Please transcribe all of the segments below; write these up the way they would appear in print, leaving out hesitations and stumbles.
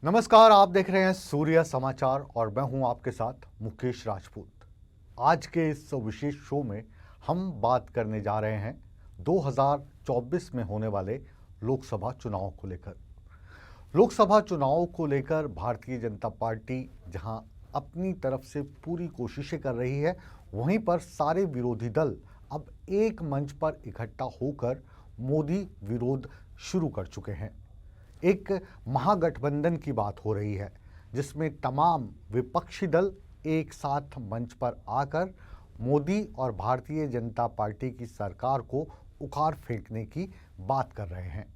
नमस्कार, आप देख रहे हैं सूर्य समाचार और मैं हूं आपके साथ मुकेश राजपूत। आज के इस विशेष शो में हम बात करने जा रहे हैं 2024 में होने वाले लोकसभा चुनाव को लेकर। लोकसभा चुनाव को लेकर भारतीय जनता पार्टी जहां अपनी तरफ से पूरी कोशिशें कर रही है, वहीं पर सारे विरोधी दल अब एक मंच पर इकट्ठा होकर मोदी विरोध शुरू कर चुके हैं। एक महागठबंधन की बात हो रही है जिसमें तमाम विपक्षी दल एक साथ मंच पर आकर मोदी और भारतीय जनता पार्टी की सरकार को उखाड़ फेंकने की बात कर रहे हैं।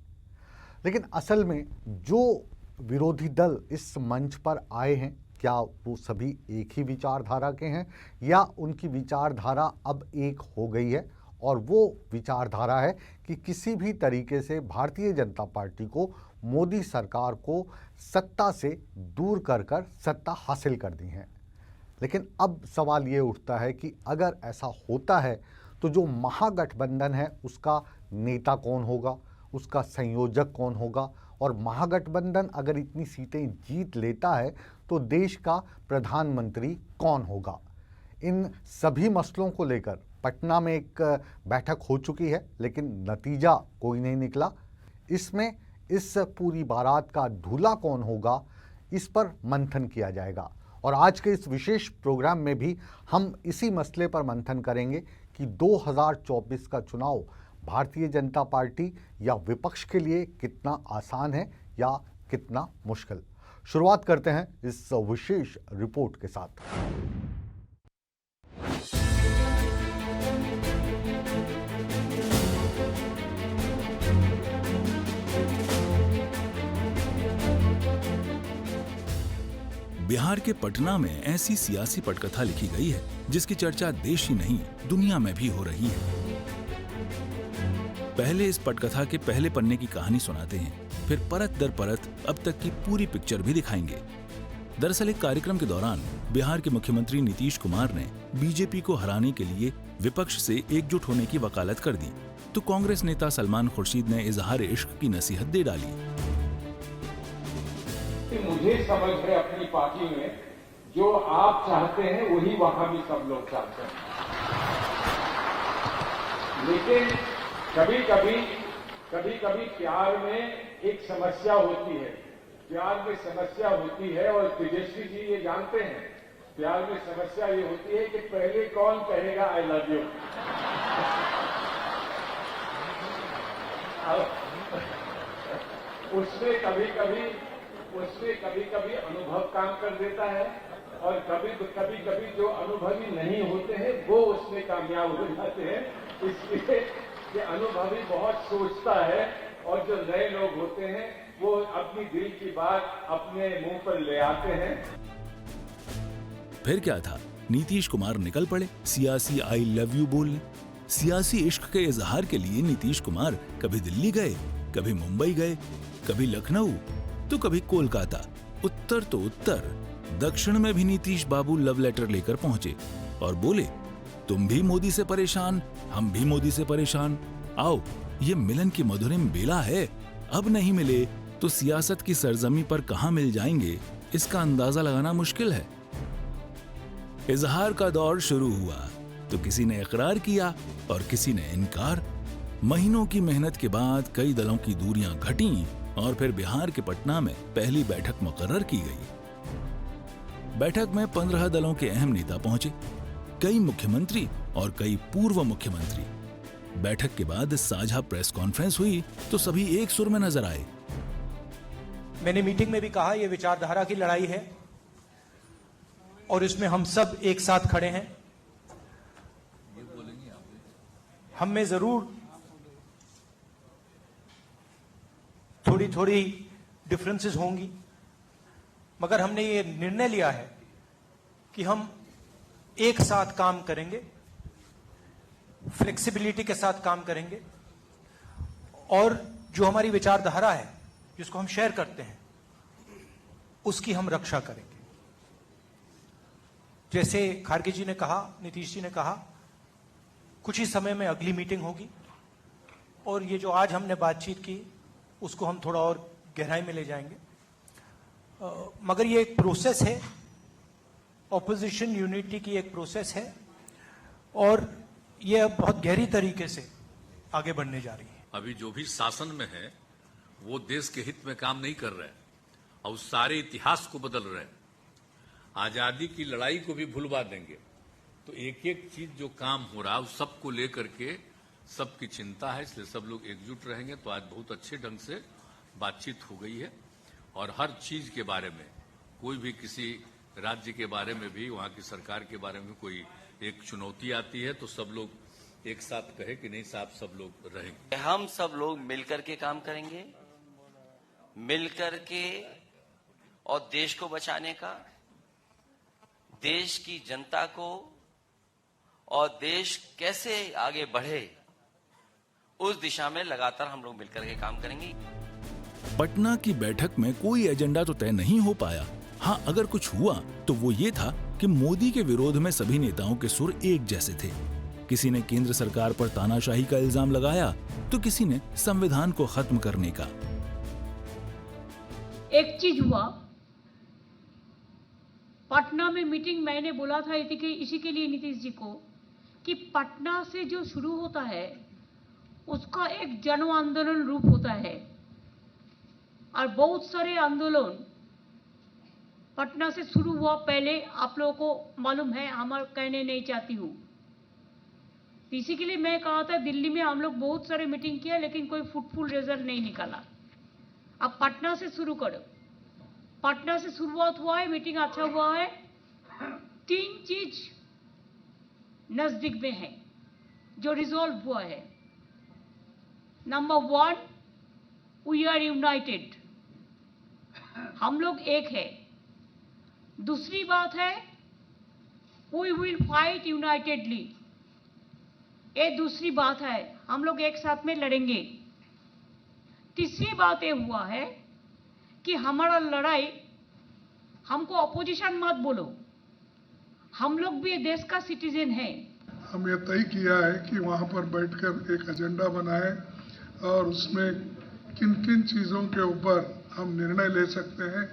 लेकिन असल में जो विरोधी दल इस मंच पर आए हैं, क्या वो सभी एक ही विचारधारा के हैं या उनकी विचारधारा अब एक हो गई है और वो विचारधारा है कि किसी भी तरीके से भारतीय जनता पार्टी को मोदी सरकार को सत्ता से दूर कर कर सत्ता हासिल कर दी है। लेकिन अब सवाल ये उठता है कि अगर ऐसा होता है तो जो महागठबंधन है उसका नेता कौन होगा, उसका संयोजक कौन होगा, और महागठबंधन अगर इतनी सीटें जीत लेता है तो देश का प्रधानमंत्री कौन होगा। इन सभी मसलों को लेकर पटना में एक बैठक हो चुकी है, लेकिन नतीजा कोई नहीं निकला। इसमें इस पूरी बारात का दूल्हा कौन होगा, इस पर मंथन किया जाएगा। और आज के इस विशेष प्रोग्राम में भी हम इसी मसले पर मंथन करेंगे कि 2024 का चुनाव भारतीय जनता पार्टी या विपक्ष के लिए कितना आसान है या कितना मुश्किल। शुरुआत करते हैं इस विशेष रिपोर्ट के साथ। बिहार के पटना में ऐसी सियासी पटकथा लिखी गई है जिसकी चर्चा देश ही नहीं दुनिया में भी हो रही है। पहले इस पटकथा के पहले पन्ने की कहानी सुनाते हैं, फिर परत दर परत अब तक की पूरी पिक्चर भी दिखाएंगे। दरअसल एक कार्यक्रम के दौरान बिहार के मुख्यमंत्री नीतीश कुमार ने बीजेपी को हराने के लिए विपक्ष से एकजुट होने की वकालत कर दी, तो कांग्रेस नेता सलमान खुर्शीद ने इजहार इश्क की नसीहत दे डाली। मुझे समझ है अपनी पार्टी में जो आप चाहते हैं वही वहां भी सब लोग चाहते हैं, लेकिन कभी कभी प्यार में एक समस्या होती है। प्यार में समस्या होती है और तेजस्वी जी ये जानते हैं, प्यार में समस्या ये होती है कि पहले कौन कहेगा आई लव यू। उसमें कभी कभी अनुभव काम कर देता है और कभी जो अनुभवी नहीं होते हैं वो उसमें कामयाब हो जाते हैं। इसलिए कि अनुभवी बहुत सोचता है और जो नए लोग होते हैं वो अपनी दिल की बात अपने मुंह पर ले आते हैं। फिर क्या था, नीतीश कुमार निकल पड़े सियासी आई लव यू बोलने। सियासी इश्क के इजहार के लिए नीतीश कुमार कभी दिल्ली गए, कभी मुंबई गए, कभी लखनऊ तो कभी कोलकाता। उत्तर तो उत्तर, दक्षिण में भी नीतीश बाबू लव लेटर लेकर पहुंचे और बोले, तुम भी मोदी से परेशान, हम भी मोदी से परेशान, आओ ये मिलन की मधुरिम बेला है। अब नहीं मिले तो सियासत की सरजमी पर कहां मिल जाएंगे, इसका अंदाजा लगाना मुश्किल है। इजहार का दौर शुरू हुआ तो किसी ने इकरार किया और किसी ने इनकार। महीनों की मेहनत के बाद कई दलों की दूरियां घटी और फिर बिहार के पटना में पहली बैठक मुकर्रर की गई। बैठक में 15 दलों के अहम नेता पहुंचे, कई मुख्यमंत्री और कई पूर्व मुख्यमंत्री। बैठक के बाद साझा प्रेस कॉन्फ्रेंस हुई तो सभी एक सुर में नजर आए। मैंने मीटिंग में भी कहा, यह विचारधारा की लड़ाई है और इसमें हम सब एक साथ खड़े हैं। हम में जरूर थोड़ी डिफरेंसेस होंगी, मगर हमने ये निर्णय लिया है कि हम एक साथ काम करेंगे, फ्लेक्सिबिलिटी के साथ काम करेंगे और जो हमारी विचारधारा है जिसको हम शेयर करते हैं उसकी हम रक्षा करेंगे। जैसे खारगे जी ने कहा, नीतीश जी ने कहा, कुछ ही समय में अगली मीटिंग होगी और ये जो आज हमने बातचीत की उसको हम थोड़ा और गहराई में ले जाएंगे। मगर ये एक प्रोसेस है, ऑपोजिशन यूनिटी की एक प्रोसेस है और ये अब बहुत गहरी तरीके से आगे बढ़ने जा रही है। अभी जो भी शासन में है वो देश के हित में काम नहीं कर रहे हैं और सारे इतिहास को बदल रहे हैं। आजादी की लड़ाई को भी भुलवा देंगे। तो एक एक चीज जो काम हो रहा है उस सबको लेकर के सबकी चिंता है, इसलिए सब लोग एकजुट रहेंगे। तो आज बहुत अच्छे ढंग से बातचीत हो गई है और हर चीज के बारे में, कोई भी किसी राज्य के बारे में भी, वहां की सरकार के बारे में कोई एक चुनौती आती है तो सब लोग एक साथ कहे कि नहीं साहब सब लोग रहेंगे। हम सब लोग मिलकर के काम करेंगे, मिलकर के, और देश को बचाने का, देश की जनता को, और देश कैसे आगे बढ़े उस दिशा में लगातार हम लोग मिलकर के काम करेंगे। पटना की बैठक में कोई एजेंडा तो तय नहीं हो पाया। हाँ, अगर कुछ हुआ तो वो ये था कि मोदी के विरोध में सभी नेताओं के सुर एक जैसे थे। किसी ने केंद्र सरकार पर तानाशाही का इल्जाम लगाया तो किसी ने संविधान को खत्म करने का। एक चीज हुआ, पटना में मीटिंग मैंने बोला था इसी के लिए नीतीश जी को कि पटना से जो शुरू होता है उसका एक जन आंदोलन रूप होता है और बहुत सारे आंदोलन पटना से शुरू हुआ। पहले आप लोगों को मालूम है, हम कहने नहीं चाहती हूँ। इसी के लिए मैं कहा था दिल्ली में हम लोग बहुत सारे मीटिंग किया लेकिन कोई फ्रूटफुल रिजल्ट नहीं निकाला। अब पटना से शुरू करो। पटना से शुरुआत हुआ है, मीटिंग अच्छा हुआ है। 3 चीज नजदीक में है जो रिजॉल्व हुआ है। नंबर 1, वी आर यूनाइटेड, हम लोग एक है। दूसरी बात है, वी विल फाइट यूनाइटेडली, ये दूसरी बात है, हम लोग एक साथ में लड़ेंगे। तीसरी बात ये हुआ है कि हमारा लड़ाई, हमको अपोजिशन मत बोलो, हम लोग भी देश का सिटीजन है। हम ये तय किया है कि वहाँ पर बैठकर एक एजेंडा बनाए और उसमें किन किन चीज़ों के ऊपर हम निर्णय ले सकते हैं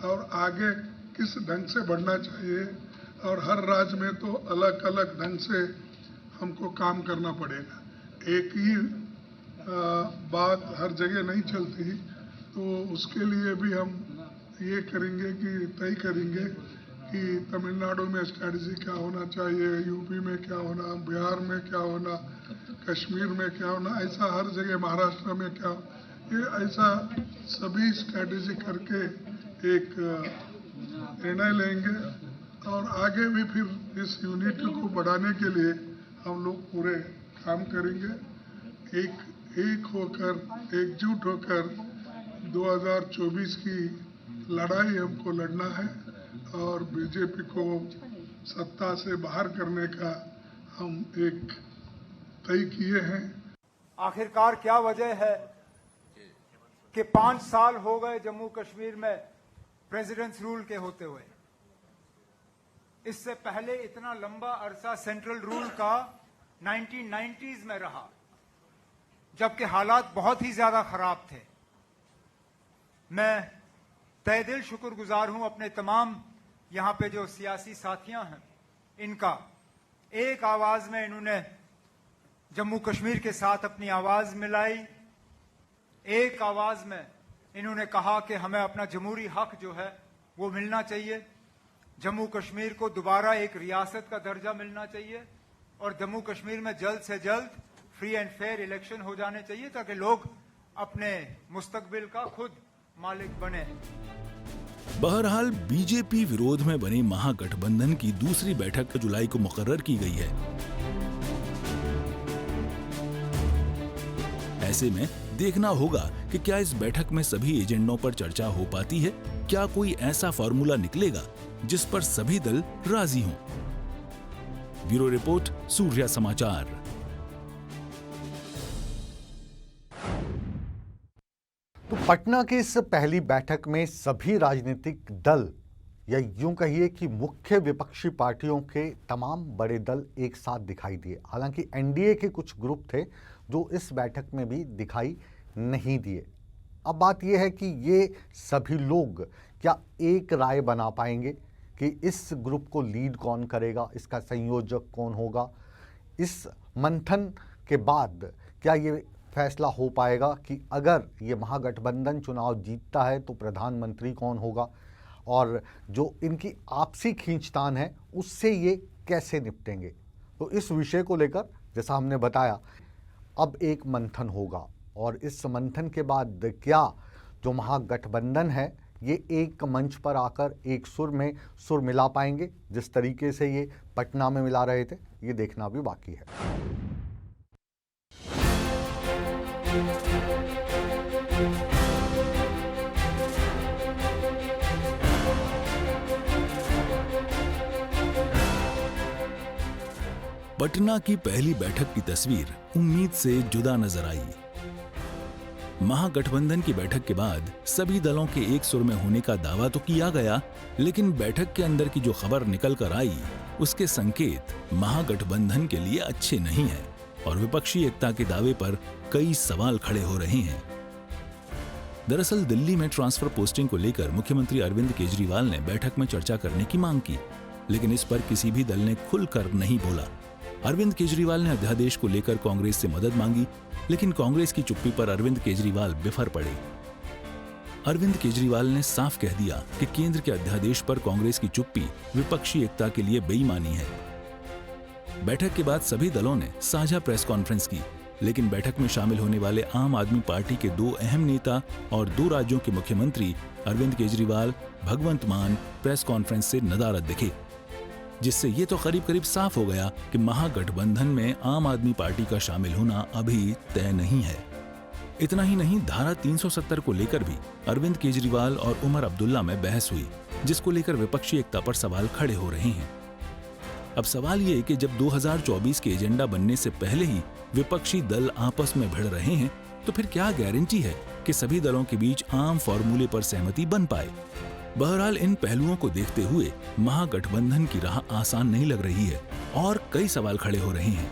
और आगे किस ढंग से बढ़ना चाहिए। और हर राज्य में तो अलग अलग ढंग से हमको काम करना पड़ेगा, एक ही बात हर जगह नहीं चलती। तो उसके लिए भी हम ये करेंगे कि तय करेंगे कि तमिलनाडु में स्ट्रेटजी क्या होना चाहिए, यूपी में क्या होना, बिहार में क्या होना, कश्मीर में क्या होना, ऐसा हर जगह, महाराष्ट्र में क्या, ये ऐसा सभी स्ट्रेटजी करके एक निर्णय लेंगे। और आगे भी फिर इस यूनिटी को बढ़ाने के लिए हम लोग पूरे काम करेंगे। एक होकर, एकजुट होकर 2024 की लड़ाई हमको लड़ना है और बीजेपी को सत्ता से बाहर करने का हम एक तय किए हैं। आखिरकार क्या वजह है कि 5 साल हो गए जम्मू कश्मीर में प्रेसिडेंट्स रूल के होते हुए। इससे पहले इतना लंबा अरसा सेंट्रल रूल का 1990s में रहा, जबकि हालात बहुत ही ज्यादा खराब थे। मैं तहे दिल शुक्रगुजार हूं अपने तमाम यहां पे जो सियासी साथियां हैं, इनका एक आवाज में इन्होंने जम्मू कश्मीर के साथ अपनी आवाज मिलाई। एक आवाज में इन्होंने कहा कि हमें अपना जमहूरी हक जो है वो मिलना चाहिए, जम्मू कश्मीर को दोबारा एक रियासत का दर्जा मिलना चाहिए और जम्मू कश्मीर में जल्द से जल्द फ्री एंड फेयर इलेक्शन हो जाने चाहिए ताकि लोग अपने मुस्तकबिल का खुद मालिक बने। बहरहाल बीजेपी विरोध में बनी महागठबंधन की दूसरी बैठक जुलाई को मुकर्रर की गई है। ऐसे में देखना होगा कि क्या इस बैठक में सभी एजेंडों पर चर्चा हो पाती है, क्या कोई ऐसा फॉर्मूला निकलेगा जिस पर सभी दल राजी हों। ब्यूरो रिपोर्ट, सूर्या समाचार। तो पटना की इस पहली बैठक में सभी राजनीतिक दल, या यूं कहिए कि मुख्य विपक्षी पार्टियों के तमाम बड़े दल एक साथ दिखाई दिए। हालांकि एनडीए के कुछ ग्रुप थे जो इस बैठक में भी दिखाई नहीं दिए। अब बात यह है कि ये सभी लोग क्या एक राय बना पाएंगे कि इस ग्रुप को लीड कौन करेगा, इसका संयोजक कौन होगा। इस मंथन के बाद क्या ये फैसला हो पाएगा कि अगर ये महागठबंधन चुनाव जीतता है तो प्रधानमंत्री कौन होगा, और जो इनकी आपसी खींचतान है उससे ये कैसे निपटेंगे। तो इस विषय को लेकर जैसा हमने बताया अब एक मंथन होगा, और इस मंथन के बाद क्या जो महागठबंधन है ये एक मंच पर आकर एक सुर में सुर मिला पाएंगे, जिस तरीके से ये पटना में मिला रहे थे, ये देखना भी बाकी है। पटना की पहली बैठक की तस्वीर उम्मीद से जुदा नजर आई। महागठबंधन की बैठक के बाद सभी दलों के एक सुर में होने का दावा तो किया गया, लेकिन बैठक के अंदर की जो खबर निकल कर आई उसके संकेत महागठबंधन के लिए अच्छे नहीं हैं और विपक्षी एकता के दावे पर कई सवाल खड़े हो रहे हैं। दरअसल दिल्ली में ट्रांसफर पोस्टिंग को लेकर मुख्यमंत्री अरविंद केजरीवाल ने बैठक में चर्चा करने की मांग की, लेकिन इस पर किसी भी दल ने खुलकर नहीं बोला। अरविंद केजरीवाल ने अध्यादेश को लेकर कांग्रेस से मदद मांगी, लेकिन कांग्रेस की चुप्पी पर अरविंद केजरीवाल बिफर पड़े। अरविंद केजरीवाल ने साफ कह दिया कि केंद्र के अध्यादेश पर कांग्रेस की चुप्पी विपक्षी एकता के लिए बेईमानी है। बैठक के बाद सभी दलों ने साझा प्रेस कॉन्फ्रेंस की, लेकिन बैठक में शामिल होने वाले आम आदमी पार्टी के 2 अहम नेता और 2 राज्यों के मुख्यमंत्री अरविंद केजरीवाल, भगवंत मान प्रेस कॉन्फ्रेंस से नदारद दिखे, जिससे ये तो करीब करीब साफ हो गया कि महागठबंधन में आम आदमी पार्टी का शामिल होना अभी तय नहीं है। इतना ही नहीं, धारा 370 को लेकर भी अरविंद केजरीवाल और उमर अब्दुल्ला में बहस हुई, जिसको लेकर विपक्षी एकता पर सवाल खड़े हो रहे हैं। अब सवाल ये कि जब 2024 के एजेंडा बनने से पहले ही विपक्षी दल आपस में भिड़ रहे हैं, तो फिर क्या गारंटी है कि सभी दलों के बीच आम फॉर्मूले पर सहमति बन पाए। बहरहाल इन पहलुओं को देखते हुए महागठबंधन की राह आसान नहीं लग रही है और कई सवाल खड़े हो रहे हैं।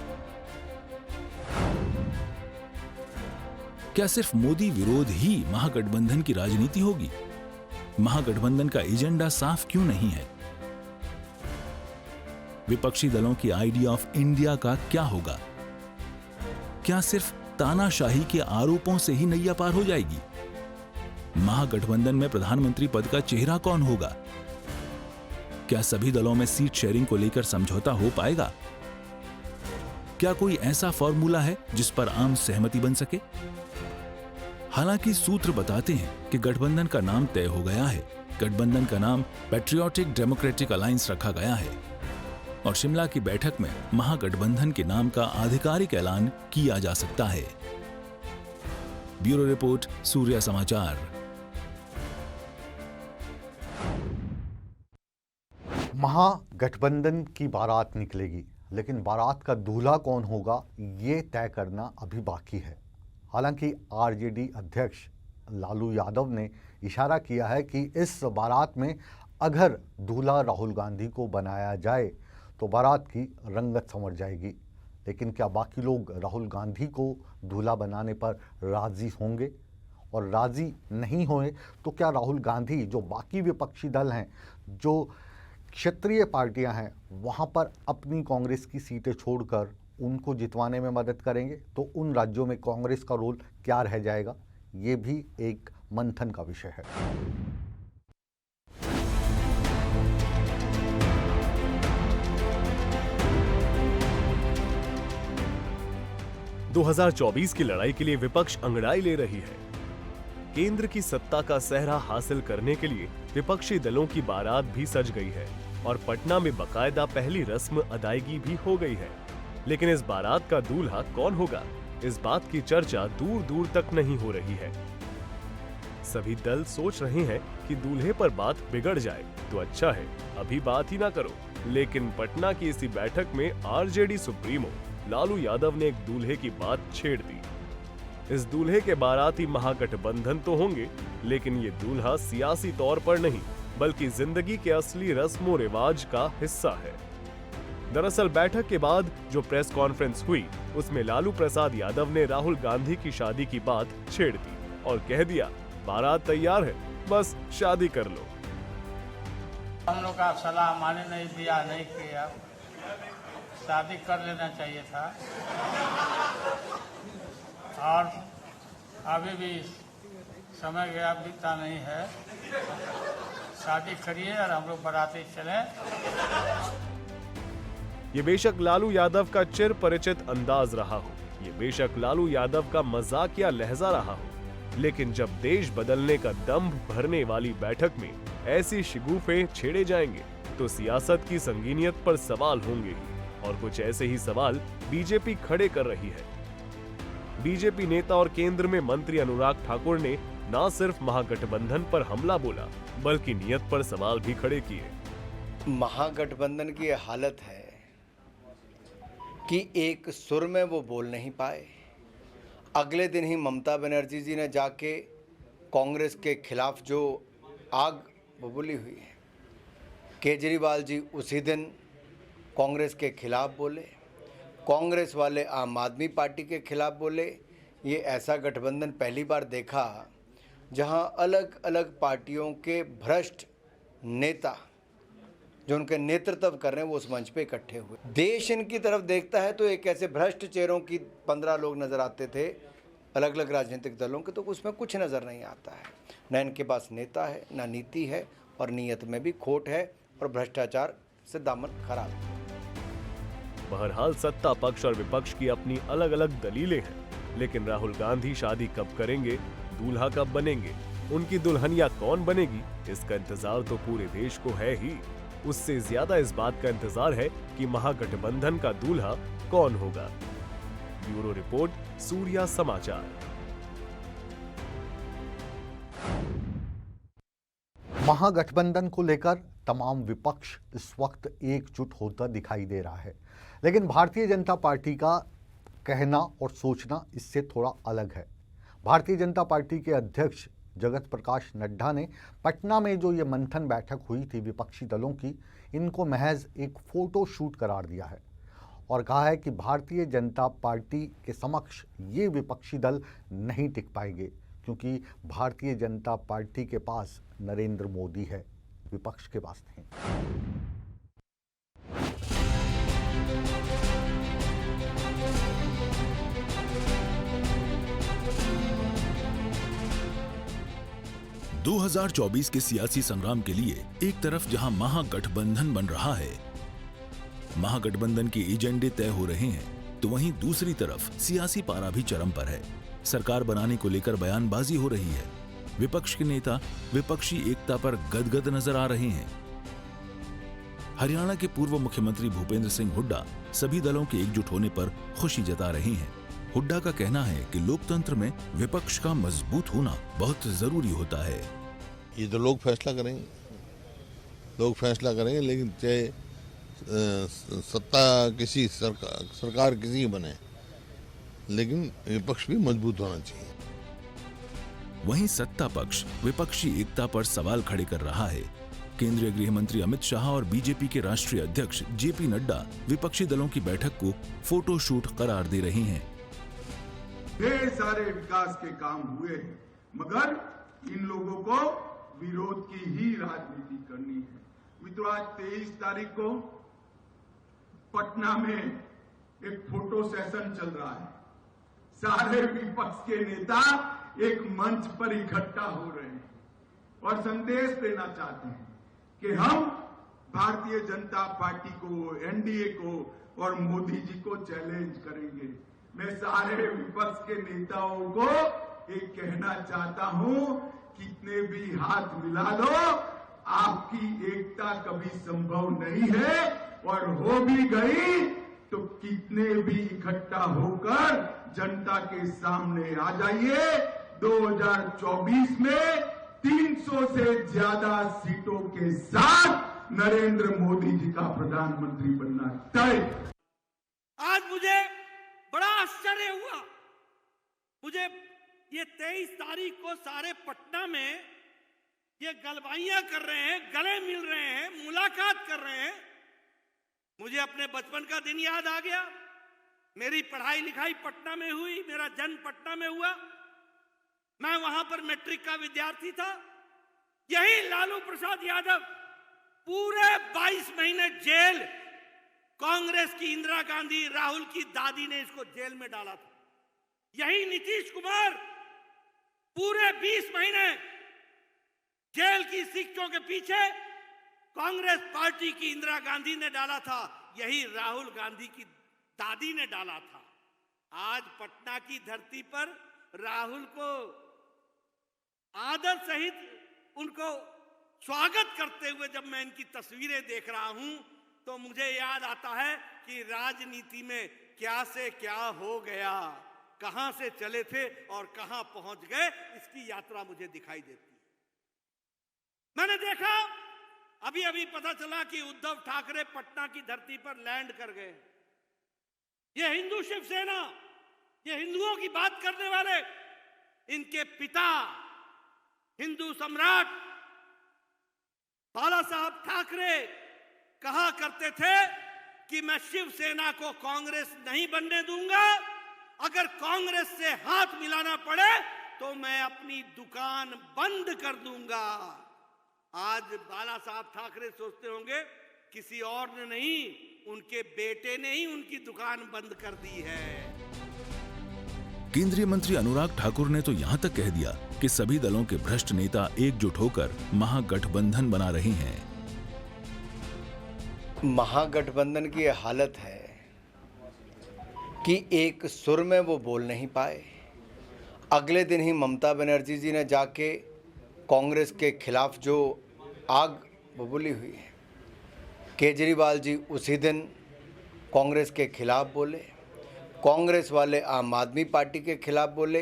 क्या सिर्फ मोदी विरोध ही महागठबंधन की राजनीति होगी? महागठबंधन का एजेंडा साफ क्यों नहीं है? विपक्षी दलों की आइडिया ऑफ इंडिया का क्या होगा? क्या सिर्फ तानाशाही के आरोपों से ही नैया पार हो जाएगी? महागठबंधन में प्रधानमंत्री पद का चेहरा कौन होगा? क्या सभी दलों में सीट शेयरिंग को लेकर समझौता हो पाएगा? क्या कोई ऐसा फॉर्मूला है जिस पर आम सहमति बन सके? हालांकि सूत्र बताते हैं कि गठबंधन का नाम तय हो गया है। गठबंधन का नाम पैट्रियोटिक डेमोक्रेटिक अलायंस रखा गया है और शिमला की बैठक में महागठबंधन के नाम का आधिकारिक ऐलान किया जा सकता है। ब्यूरो रिपोर्ट, सूर्य समाचार। महागठबंधन की बारात निकलेगी, लेकिन बारात का दूल्हा कौन होगा ये तय करना अभी बाकी है। हालांकि आरजेडी अध्यक्ष लालू यादव ने इशारा किया है कि इस बारात में अगर दूल्हा राहुल गांधी को बनाया जाए तो बारात की रंगत संवर जाएगी। लेकिन क्या बाकी लोग राहुल गांधी को दूल्हा बनाने पर राजी होंगे? और राजी नहीं होए तो क्या राहुल गांधी जो बाकी विपक्षी दल हैं, जो क्षेत्रीय पार्टियां हैं, वहां पर अपनी कांग्रेस की सीटें छोड़कर उनको जितवाने में मदद करेंगे? तो उन राज्यों में कांग्रेस का रोल क्या रह जाएगा, ये भी एक मंथन का विषय है। (2024) की लड़ाई के लिए विपक्ष अंगड़ाई ले रही है। केंद्र की सत्ता का सहरा हासिल करने के लिए विपक्षी दलों की बारात भी सज गई है और पटना में बकायदा पहली रस्म अदायगी भी हो गई है। लेकिन इस बारात का दूल्हा कौन होगा, इस बात की चर्चा दूर दूर तक नहीं हो रही है। सभी दल सोच रहे हैं कि दूल्हे पर बात बिगड़ जाए तो अच्छा है, अभी बात ही ना करो। लेकिन पटना की इसी बैठक में आरजेडी सुप्रीमो लालू यादव ने एक दूल्हे की बात छेड़ दी। इस दूल्हे के बाराती महागठबंधन तो होंगे, लेकिन ये दूल्हा सियासी तौर पर नहीं बल्कि जिंदगी के असली रस्मों रिवाज का हिस्सा है। दरअसल बैठक के बाद जो प्रेस कॉन्फ्रेंस हुई उसमें लालू प्रसाद यादव ने राहुल गांधी की शादी की बात छेड़ दी। और कह दिया बारात तैयार है, बस शादी कर लो। हम लोग का सलाह माने नहीं, बियाह नहीं किया, शादी कर लेना चाहिए था। और अभी भी समय गया, बीता नहीं है, शादी करिए और हम लोग बाराती चले। ये बेशक लालू यादव का चिर परिचित अंदाज रहा हो, ये बेशक लालू यादव का मजाकिया लहजा रहा हो, लेकिन जब देश बदलने का दंभ भरने वाली बैठक में ऐसी शिगुफे छेड़े जाएंगे तो सियासत की संगीनियत पर सवाल होंगे ही। और कुछ ऐसे ही सवाल बीजेपी खड़े कर रही है। बीजेपी नेता और केंद्र में मंत्री अनुराग ठाकुर ने न सिर्फ महागठबंधन पर हमला बोला, बल्कि नियत पर सवाल भी खड़े किए। महागठबंधन की यह हालत है कि एक सुर में वो बोल नहीं पाए। अगले दिन ही ममता बनर्जी जी ने जाके कांग्रेस के खिलाफ जो आग बबूली हुई है, केजरीवाल जी उसी दिन कांग्रेस के खिलाफ बोले, कांग्रेस वाले आम आदमी पार्टी के खिलाफ बोले। ये ऐसा गठबंधन पहली बार देखा जहां अलग अलग पार्टियों के भ्रष्ट नेता जो उनके नेतृत्व कर रहे हैं वो उस मंच पे इकट्ठे हुए। देश इनकी तरफ देखता है तो एक ऐसे भ्रष्ट चेहरों की 15 लोग नजर आते थे अलग अलग राजनीतिक दलों के, तो उसमें कुछ नजर नहीं आता है। न इनके पास नेता है, न नीति है, और नीयत में भी खोट है, और भ्रष्टाचार से दामन खराब है। बहरहाल सत्ता पक्ष और विपक्ष की अपनी अलग अलग दलीलें हैं, लेकिन राहुल गांधी शादी कब करेंगे, दूल्हा कब बनेंगे, उनकी दुल्हनिया कौन बनेगी, इसका इंतजार तो पूरे देश को है ही। उससे ज्यादा इस बात का इंतजार है कि महागठबंधन का दूल्हा कौन होगा। ब्यूरो रिपोर्ट, सूर्या समाचार। महागठबंधन को लेकर तमाम विपक्ष इस वक्त एकजुट होता दिखाई दे रहा है, लेकिन भारतीय जनता पार्टी का कहना और सोचना इससे थोड़ा अलग है। भारतीय जनता पार्टी के अध्यक्ष जगत प्रकाश नड्डा ने पटना में जो ये मंथन बैठक हुई थी विपक्षी दलों की, इनको महज एक फोटो शूट करार दिया है और कहा है कि भारतीय जनता पार्टी के समक्ष ये विपक्षी दल नहीं टिक पाएंगे, क्योंकि भारतीय जनता पार्टी के पास नरेंद्र मोदी है, विपक्ष के पास नहीं। 2024 के सियासी संग्राम के लिए एक तरफ जहां महागठबंधन बन रहा है, महागठबंधन के एजेंडे तय हो रहे हैं, तो वहीं दूसरी तरफ सियासी पारा भी चरम पर है। सरकार बनाने को लेकर बयानबाजी हो रही है। विपक्ष के नेता विपक्षी एकता पर गदगद नजर आ रहे हैं। हरियाणा के पूर्व मुख्यमंत्री भूपेंद्र सिंह हुड्डा सभी दलों के एकजुट होने पर खुशी जता रहे हैं। हुड्डा का कहना है कि लोकतंत्र में विपक्ष का मजबूत होना बहुत जरूरी होता है। ये तो लोग फैसला करेंगे, लेकिन चाहे सत्ता किसी सरकार किसी की बने, लेकिन विपक्ष भी मजबूत होना चाहिए। वहीं सत्ता पक्ष विपक्षी एकता पर सवाल खड़े कर रहा है। केंद्रीय गृह मंत्री अमित शाह और बीजेपी के राष्ट्रीय अध्यक्ष जेपी नड्डा विपक्षी दलों की बैठक को फोटो शूट करार दे रहे हैं। ढेर सारे विकास के काम हुए हैं, मगर इन लोगों को विरोध की ही राजनीति करनी है। मित्रों, आज 23 तारीख को पटना में एक फोटो सेशन चल रहा है। सारे विपक्ष के नेता एक मंच पर इकट्ठा हो रहे हैं और संदेश देना चाहते हैं कि हम भारतीय जनता पार्टी को, एनडीए को और मोदी जी को चैलेंज करेंगे। मैं सारे विपक्ष के नेताओं को एक कहना चाहता हूं, कितने भी हाथ मिला लो, आपकी एकता कभी संभव नहीं है, और हो भी गई तो कितने भी इकट्ठा होकर जनता के सामने आ जाइए। 2024 में 300 से ज्यादा सीटों के साथ नरेंद्र मोदी जी का प्रधानमंत्री बनना तय। आज मुझे बड़ा आश्चर्य हुआ। मुझे ये 23 तारीख को सारे पटना में ये गलबाइयां कर रहे हैं, गले मिल रहे हैं, मुलाकात कर रहे हैं। मुझे अपने बचपन का दिन याद आ गया। मेरी पढ़ाई लिखाई पटना में हुई, मेरा जन्म पटना में हुआ। मैं वहां पर मैट्रिक का विद्यार्थी था। यही लालू प्रसाद यादव पूरे 22 महीने जेल, कांग्रेस की इंदिरा गांधी, राहुल की दादी ने इसको जेल में डाला था। यही नीतीश कुमार पूरे 20 महीने जेल की सिक्कों के पीछे कांग्रेस पार्टी की इंदिरा गांधी ने डाला था, यही राहुल गांधी की दादी ने डाला था। आज पटना की धरती पर राहुल को आदर सहित उनको स्वागत करते हुए जब मैं इनकी तस्वीरें देख रहा हूं तो मुझे याद आता है कि राजनीति में क्या से क्या हो गया, कहां से चले थे और कहां पहुंच गए, इसकी यात्रा मुझे दिखाई देती है। मैंने देखा अभी अभी पता चला कि उद्धव ठाकरे पटना की धरती पर लैंड कर गए। ये हिंदू शिवसेना, ये हिंदुओं की बात करने वाले, इनके पिता हिंदू सम्राट बाला साहब ठाकरे कहा करते थे कि मैं शिवसेना को कांग्रेस नहीं बनने दूंगा, अगर कांग्रेस से हाथ मिलाना पड़े तो मैं अपनी दुकान बंद कर दूंगा। आज बाला साहब ठाकरे सोचते होंगे किसी और ने नहीं, उनके बेटे ने ही उनकी दुकान बंद कर दी है। केंद्रीय मंत्री अनुराग ठाकुर ने तो यहाँ तक कह दिया कि सभी दलों के भ्रष्ट नेता एकजुट होकर महागठबंधन बना रहे हैं। महागठबंधन की ये हालत है कि एक सुर में वो बोल नहीं पाए। अगले दिन ही ममता बनर्जी जी ने जाके कांग्रेस के खिलाफ जो आग बबूली हुई है, केजरीवाल जी उसी दिन कांग्रेस के खिलाफ बोले, कांग्रेस वाले आम आदमी पार्टी के खिलाफ बोले।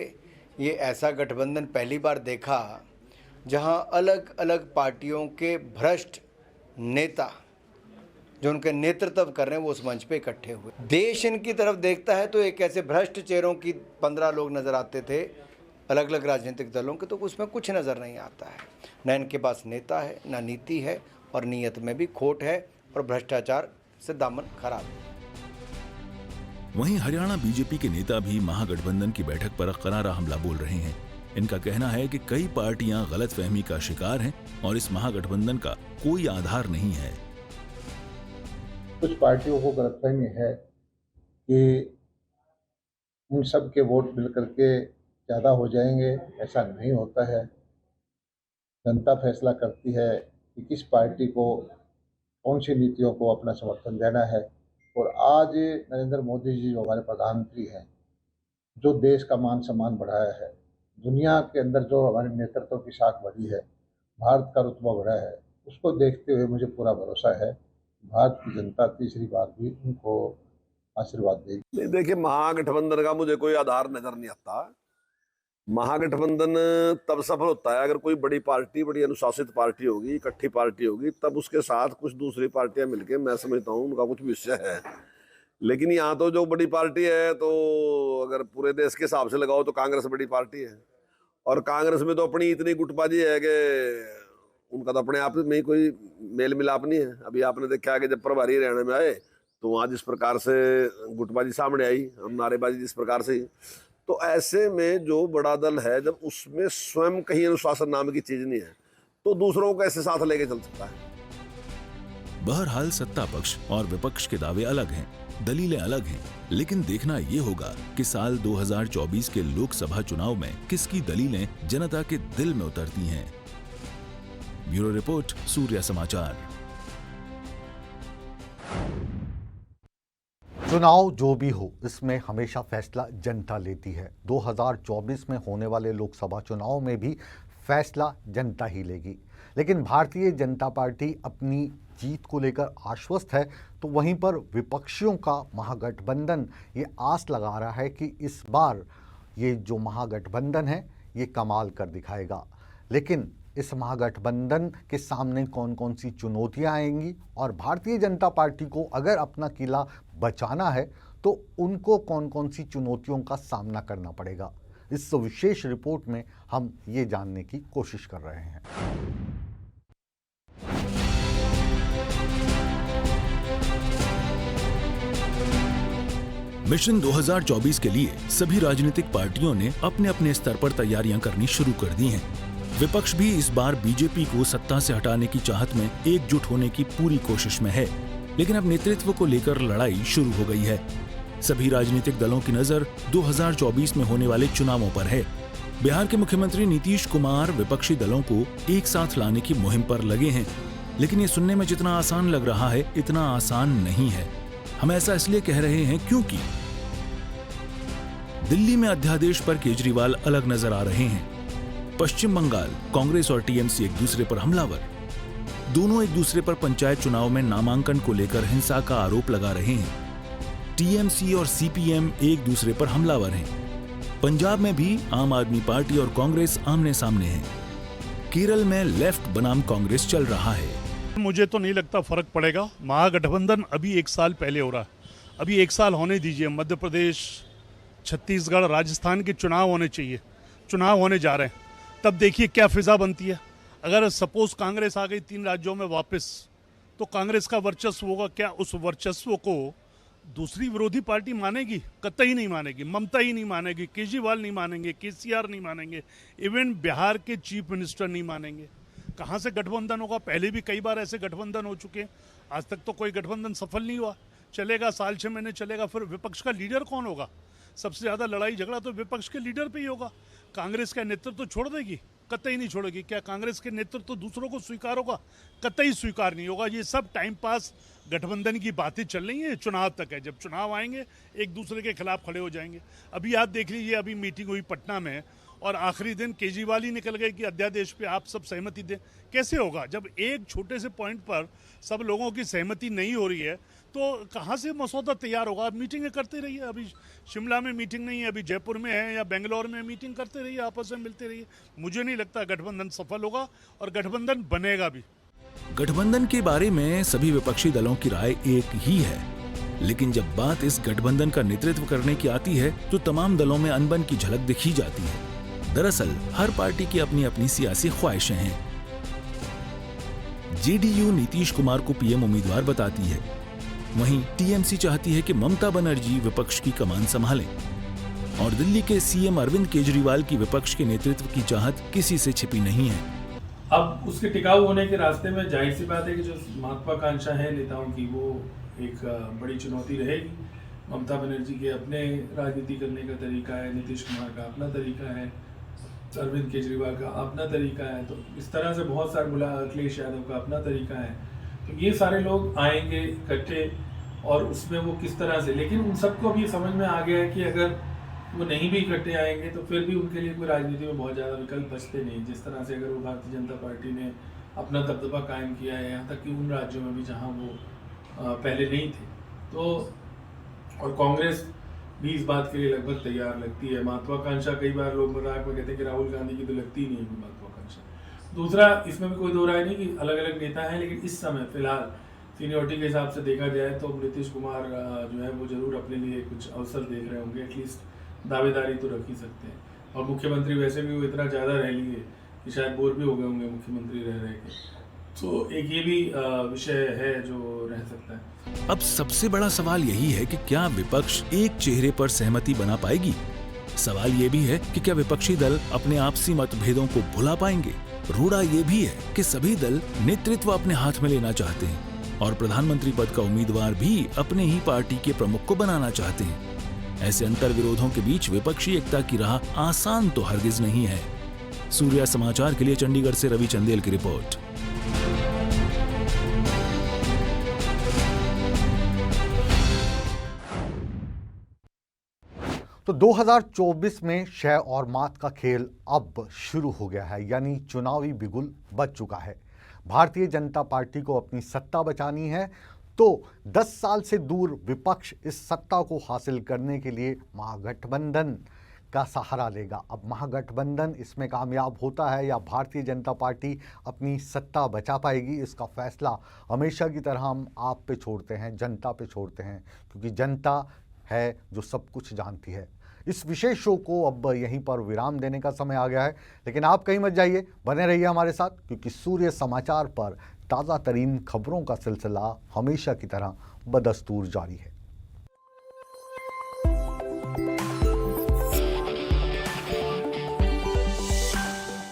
ये ऐसा गठबंधन पहली बार देखा जहां अलग अलग पार्टियों के भ्रष्ट नेता जो उनके नेतृत्व कर रहे हैं वो उस मंच पे इकट्ठे हुए। देश इनकी तरफ देखता है तो एक ऐसे भ्रष्ट चेहरों की 15 लोग नजर आते थे अलग अलग राजनीतिक दलों के, तो उसमें कुछ नज़र नहीं आता है। न इनके पास नेता है, न नीति है, और नीयत में भी खोट है, और भ्रष्टाचार से दामन खराब है। वहीं हरियाणा बीजेपी के नेता भी महागठबंधन की बैठक पर करारा हमला बोल रहे हैं। इनका कहना है कि कई पार्टियां गलतफहमी का शिकार हैं और इस महागठबंधन का कोई आधार नहीं है। कुछ पार्टियों को गलतफहमी है कि उन सब के वोट मिलकर के ज़्यादा हो जाएंगे, ऐसा नहीं होता है। जनता फैसला करती है कि किस पार्टी को कौन सी नीतियों को अपना समर्थन देना है। और आज नरेंद्र मोदी जी जो हमारे प्रधानमंत्री हैं, जो देश का मान सम्मान बढ़ाया है, दुनिया के अंदर जो हमारे नेतृत्व की साख बढ़ी है, भारत का रुतबा बढ़ा है, उसको देखते हुए मुझे पूरा भरोसा है भारत की जनता तीसरी बार भी उनको आशीर्वाद देगी। नहीं, देखिए, महागठबंधन का मुझे कोई आधार नजर नहीं आता। महागठबंधन तब सफल होता है अगर कोई बड़ी पार्टी, बड़ी अनुशासित पार्टी होगी, इकट्ठी पार्टी होगी, तब उसके साथ कुछ दूसरी पार्टियां मिलके, मैं समझता हूँ उनका कुछ विषय है। लेकिन यहाँ तो जो बड़ी पार्टी है, तो अगर पूरे देश के हिसाब से लगाओ तो कांग्रेस बड़ी पार्टी है, और कांग्रेस में तो अपनी इतनी गुटबाजी है कि उनका तो अपने आप में ही कोई मेल मिलाप नहीं है। अभी आपने देखा है कि जब प्रभारी हरियाणा में आए तो वहाँ जिस प्रकार से गुटबाजी सामने आई, हम नारेबाजी जिस प्रकार से, तो ऐसे में जो बड़ा दल है, जब उसमें स्वयं कहीं अनुशासन नाम की चीज नहीं है, तो दूसरों को कैसे साथ लेके चल सकता है। बहरहाल सत्ता पक्ष और विपक्ष के दावे अलग हैं, दलीलें अलग हैं, लेकिन देखना ये होगा कि साल 2024 के लोकसभा चुनाव में किसकी दलीलें जनता के दिल में उतरती हैं। ब्यूरो रिपोर्ट, सूर्य समाचार। चुनाव जो भी हो, इसमें हमेशा फैसला जनता लेती है। 2024 में होने वाले लोकसभा चुनाव में भी फैसला जनता ही लेगी। लेकिन भारतीय जनता पार्टी अपनी जीत को लेकर आश्वस्त है, तो वहीं पर विपक्षियों का महागठबंधन ये आस लगा रहा है कि इस बार ये जो महागठबंधन है ये कमाल कर दिखाएगा। लेकिन इस महागठबंधन के सामने कौन कौन सी चुनौतियां आएंगी, और भारतीय जनता पार्टी को अगर अपना किला बचाना है तो उनको कौन कौन सी चुनौतियों का सामना करना पड़ेगा, इस विशेष रिपोर्ट में हम ये जानने की कोशिश कर रहे हैं। मिशन 2024 के लिए सभी राजनीतिक पार्टियों ने अपने अपने स्तर पर तैयारियां करनी शुरू कर दी हैं। विपक्ष भी इस बार बीजेपी को सत्ता से हटाने की चाहत में एकजुट होने की पूरी कोशिश में है, लेकिन अब नेतृत्व को लेकर लड़ाई शुरू हो गई है। सभी राजनीतिक दलों की नजर 2024 में होने वाले चुनावों पर है। बिहार के मुख्यमंत्री नीतीश कुमार विपक्षी दलों को एक साथ लाने की मुहिम पर लगे हैं, लेकिन ये सुनने में जितना आसान लग रहा है इतना आसान नहीं है। हम ऐसा इसलिए कह रहे हैं क्योंकि दिल्ली में अध्यादेश पर केजरीवाल अलग नजर आ रहे हैं। पश्चिम बंगाल कांग्रेस और टीएमसी एक दूसरे पर हमलावर। दोनों एक दूसरे पर पंचायत चुनाव में नामांकन को लेकर हिंसा का आरोप लगा रहे हैं। टीएमसी और सीपीएम एक दूसरे पर हमलावर हैं। पंजाब में भी आम आदमी पार्टी और कांग्रेस आमने सामने हैं। केरल में लेफ्ट बनाम कांग्रेस चल रहा है। मुझे तो नहीं लगता फर्क पड़ेगा। महागठबंधन अभी 1 साल पहले हो रहा है, अभी 1 साल होने दीजिए। मध्य प्रदेश, छत्तीसगढ़, राजस्थान के चुनाव होने चाहिए, चुनाव होने जा रहे हैं, तब देखिए क्या फिजा बनती है। अगर सपोज कांग्रेस आ गई 3 राज्यों में वापस, तो कांग्रेस का वर्चस्व होगा। क्या उस वर्चस्व को दूसरी विरोधी पार्टी मानेगी? कतई नहीं मानेगी। ममता ही नहीं मानेगी, केजरीवाल नहीं मानेंगे, केसीआर नहीं मानेंगे, इवन बिहार के चीफ मिनिस्टर नहीं मानेंगे। कहाँ से गठबंधन होगा? पहले भी कई बार ऐसे गठबंधन हो चुके हैं, आज तक तो कोई गठबंधन सफल नहीं हुआ। चलेगा, साल 6 महीने चलेगा, फिर विपक्ष का लीडर कौन होगा? सबसे ज्यादा लड़ाई झगड़ा तो विपक्ष के लीडर पे ही होगा। कांग्रेस का नेतृत्व तो छोड़ देगी? कतई नहीं छोड़ेगी। क्या कांग्रेस के नेतृत्व तो दूसरों को स्वीकार होगा? कतई स्वीकार नहीं होगा। ये सब टाइम पास गठबंधन की बातें चल रही हैं, चुनाव तक है। जब चुनाव आएंगे एक दूसरे के खिलाफ खड़े हो जाएंगे। अभी आप देख लीजिए, अभी मीटिंग हुई पटना में और आखिरी दिन केजरीवाल ही निकल गए कि अध्यादेश पे आप सब सहमति दें। कैसे होगा? जब एक छोटे से पॉइंट पर सब लोगों की सहमति नहीं हो रही है तो कहाँ से मसौदा तैयार होगा? आप मीटिंगें करते रहिए। अभी शिमला में मीटिंग नहीं है, अभी जयपुर में है या बेंगलोर में मीटिंग करते रहिए, आपस में मिलते रहिए। मुझे नहीं लगता गठबंधन सफल होगा और गठबंधन बनेगा भी। गठबंधन के बारे में सभी विपक्षी दलों की राय एक ही है, लेकिन जब बात इस गठबंधन का नेतृत्व करने की आती है तो तमाम दलों में अनबन की झलक दिखी जाती है। दरअसल हर पार्टी की अपनी अपनी सियासी ख्वाहिशें हैं। जेडीयू नीतीश कुमार को पीएम उम्मीदवार बताती है, वहीं टीएमसी चाहती है कि ममता बनर्जी विपक्ष की कमान संभालें और दिल्ली के सीएम अरविंद केजरीवाल की विपक्ष के नेतृत्व की चाहत किसी से छिपी नहीं है। अब उसके टिकाऊ होने के रास्ते में जाहिर सी बात है कि जो महत्वाकांक्षा है नेताओं की, वो एक बड़ी चुनौती रहेगी। ममता बनर्जी के अपने राजनीति करने का तरीका है, नीतीश कुमार का अपना तरीका है, अरविंद केजरीवाल का अपना तरीका है, तो इस तरह से बहुत सारे, अखिलेश यादव का अपना तरीका है। तो ये सारे लोग आएंगे इकट्ठे और उसमें वो किस तरह से, लेकिन उन सबको भी समझ में आ गया है कि अगर वो नहीं भी इकट्ठे आएंगे तो फिर भी उनके लिए कोई राजनीति में बहुत ज़्यादा विकल्प बचते नहीं। जिस तरह से अगर वो भारतीय जनता पार्टी ने अपना दबदबा कायम किया है, यहाँ तक कि उन राज्यों में भी जहाँ वो पहले नहीं थे, तो और कांग्रेस भी इस बात के लिए लगभग तैयार लगती है। महत्वाकांक्षा कई बार लोग मजाक में कहते हैं कि राहुल गांधी की तो लगती ही नहीं है कोई महत्वाकांक्षा। दूसरा, इसमें भी कोई दो राय नहीं कि अलग अलग नेता हैं, लेकिन इस समय फिलहाल सीनियरिटी के हिसाब से देखा जाए तो नीतीश कुमार जो है वो जरूर अपने लिए कुछ अवसर देख रहे होंगे, एटलीस्ट दावेदारी तो रख ही सकते हैं। और मुख्यमंत्री वैसे भी वो इतना ज़्यादा रह लिए कि शायद बोर भी हो गए होंगे मुख्यमंत्री रह रहे के, तो एक ये भी विषय है जो रह सकता है। अब सबसे बड़ा सवाल यही है कि क्या विपक्ष एक चेहरे पर सहमति बना पाएगी? सवाल ये भी है कि क्या विपक्षी दल अपने आपसी मतभेदों को भुला पाएंगे? रूढ़ा ये भी है कि सभी दल नेतृत्व अपने हाथ में लेना चाहते हैं और प्रधानमंत्री पद का उम्मीदवार भी अपने ही पार्टी के प्रमुख को बनाना चाहते हैं। ऐसे अंतर विरोधों के बीच विपक्षी एकता की राह आसान तो हरगिज नहीं है। सूर्या समाचार के लिए चंडीगढ़ से रवि चंदेल की रिपोर्ट। तो 2024 में शय और मात का खेल अब शुरू हो गया है, यानी चुनावी बिगुल बज चुका है। भारतीय जनता पार्टी को अपनी सत्ता बचानी है, तो 10 साल से दूर विपक्ष इस सत्ता को हासिल करने के लिए महागठबंधन का सहारा लेगा। अब महागठबंधन इसमें कामयाब होता है या भारतीय जनता पार्टी अपनी सत्ता बचा पाएगी, इसका फैसला हमेशा की तरह हम आप पे छोड़ते हैं, जनता पे छोड़ते हैं, क्योंकि जनता है जो सब कुछ जानती है। इस विशेष शो को अब यहीं पर विराम देने का समय आ गया है, लेकिन आप कहीं मत जाइए, बने रहिए हमारे साथ, क्योंकि सूर्य समाचार पर ताज़ा तरीन खबरों का सिलसिला हमेशा की तरह बदस्तूर जारी है।